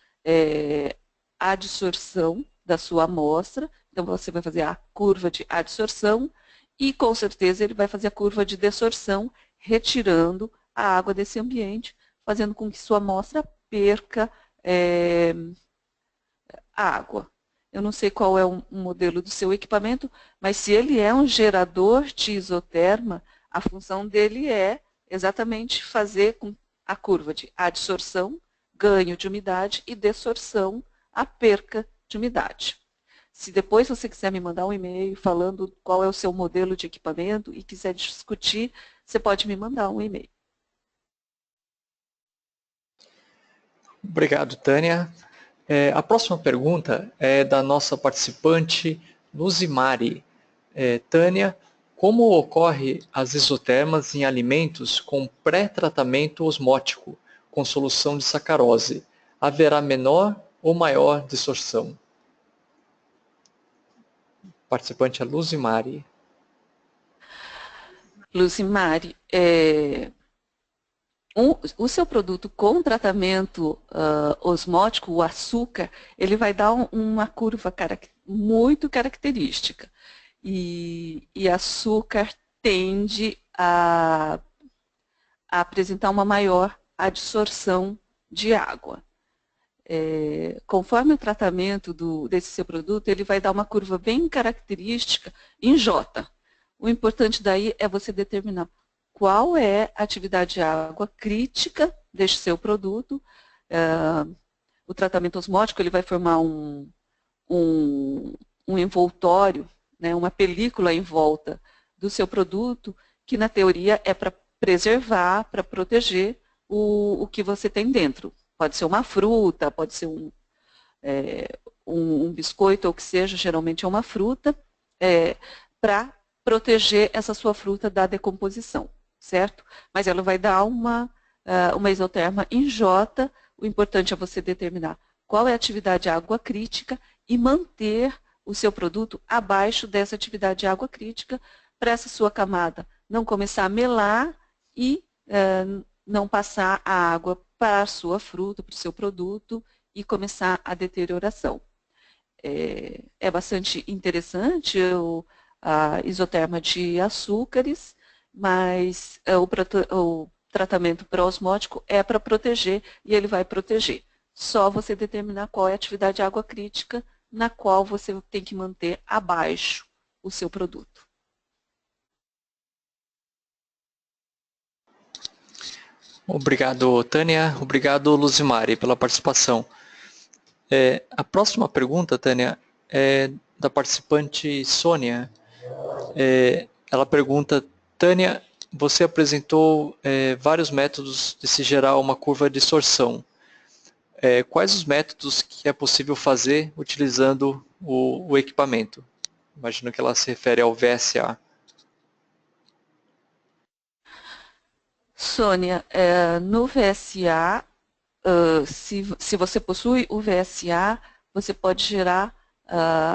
a adsorção da sua amostra. Então, você vai fazer a curva de adsorção e, com certeza, ele vai fazer a curva de desorção, retirando a água desse ambiente, fazendo com que sua amostra perca a água. Eu não sei qual é o modelo do seu equipamento, mas se ele é um gerador de isoterma, a função dele é exatamente fazer com a curva de adsorção, ganho de umidade, e desorção, a perca de umidade. Se depois você quiser me mandar um e-mail falando qual é o seu modelo de equipamento e quiser discutir, você pode me mandar um e-mail. Obrigado, Tânia. A próxima pergunta é da nossa participante, Luzimari. Tânia, como ocorre as isotermas em alimentos com pré-tratamento osmótico, com solução de sacarose? Haverá menor ou maior distorção? Participante é Luzimari. Luzimari, o seu produto com tratamento osmótico, o açúcar, ele vai dar uma curva muito característica. E açúcar tende a apresentar uma maior adsorção de água. Conforme o tratamento desse seu produto, ele vai dar uma curva bem característica em J. O importante daí é você determinar qual é a atividade de água crítica deste seu produto. O tratamento osmótico ele vai formar um envoltório, né, uma película em volta do seu produto, que na teoria é para preservar, para proteger o que você tem dentro. Pode ser uma fruta, pode ser um biscoito, ou o que seja, geralmente é uma fruta, para proteger essa sua fruta da decomposição, certo? Mas ela vai dar uma isoterma em J. O importante é você determinar qual é a atividade de água crítica e manter o seu produto abaixo dessa atividade de água crítica, para essa sua camada não começar a melar e não passar a água para a sua fruta, para o seu produto e começar a deterioração. É bastante interessante a isoterma de açúcares, mas o tratamento pró-osmótico é para proteger e ele vai proteger. Só você determinar qual é a atividade de água crítica na qual você tem que manter abaixo o seu produto. Obrigado, Tânia. Obrigado, Luzimari, pela participação. A próxima pergunta, Tânia, é da participante Sônia. Ela pergunta, Tânia, você apresentou vários métodos de se gerar uma curva de distorção. Quais os métodos que é possível fazer utilizando o equipamento? Imagino que ela se refere ao VSA. Sônia, no VSA, se você possui o VSA, você pode gerar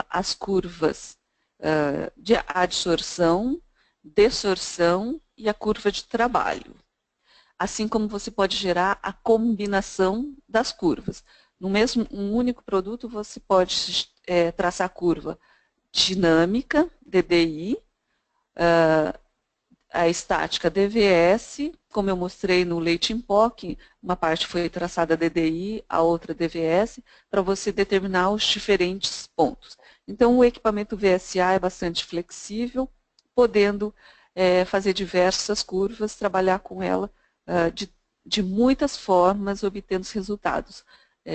as curvas de adsorção, desorção e a curva de trabalho. Assim como você pode gerar a combinação das curvas. No mesmo um único produto, você pode traçar a curva dinâmica, DDI, a estática DVS, como eu mostrei no leite em pó, que uma parte foi traçada DDI, a outra DVS, para você determinar os diferentes pontos. Então, o equipamento VSA é bastante flexível, podendo fazer diversas curvas, trabalhar com ela de muitas formas, obtendo os resultados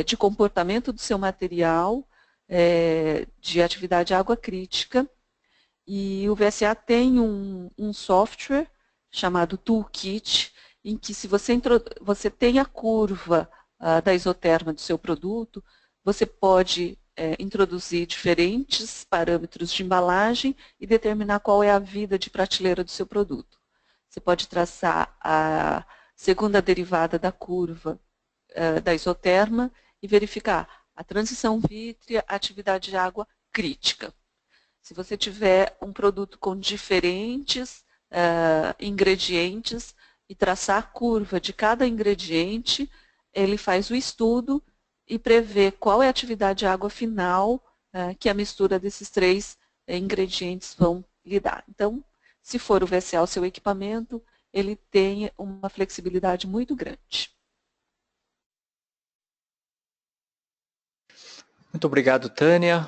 de comportamento do seu material, de atividade água crítica. E o VSA tem um software chamado Toolkit, em que se você tem a curva da isoterma do seu produto, você pode introduzir diferentes parâmetros de embalagem e determinar qual é a vida de prateleira do seu produto. Você pode traçar a segunda derivada da curva da isoterma e verificar a transição vítrea, a atividade de água crítica. Se você tiver um produto com diferentes ingredientes e traçar a curva de cada ingrediente, ele faz o estudo e prevê qual é a atividade de água final que a mistura desses três ingredientes vão lhe dar. Então, se for o VSA o seu equipamento, ele tem uma flexibilidade muito grande. Muito obrigado, Tânia.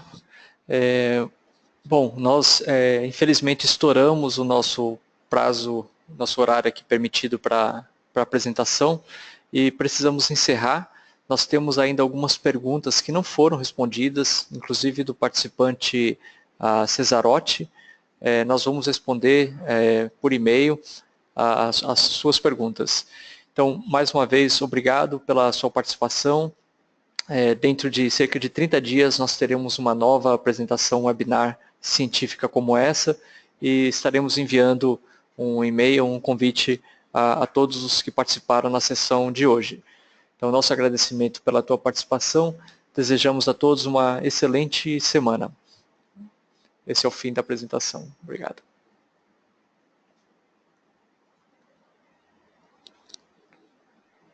Bom, nós infelizmente estouramos o nosso prazo, nosso horário aqui permitido para apresentação e precisamos encerrar. Nós temos ainda algumas perguntas que não foram respondidas, inclusive do participante Cesarotti. Nós vamos responder por e-mail as suas perguntas. Então, mais uma vez, obrigado pela sua participação. Dentro de cerca de 30 dias, nós teremos uma nova apresentação webinar científica como essa e estaremos enviando um e-mail, um convite a todos os que participaram na sessão de hoje. Então, nosso agradecimento pela tua participação. Desejamos a todos uma excelente semana. Esse é o fim da apresentação. Obrigado.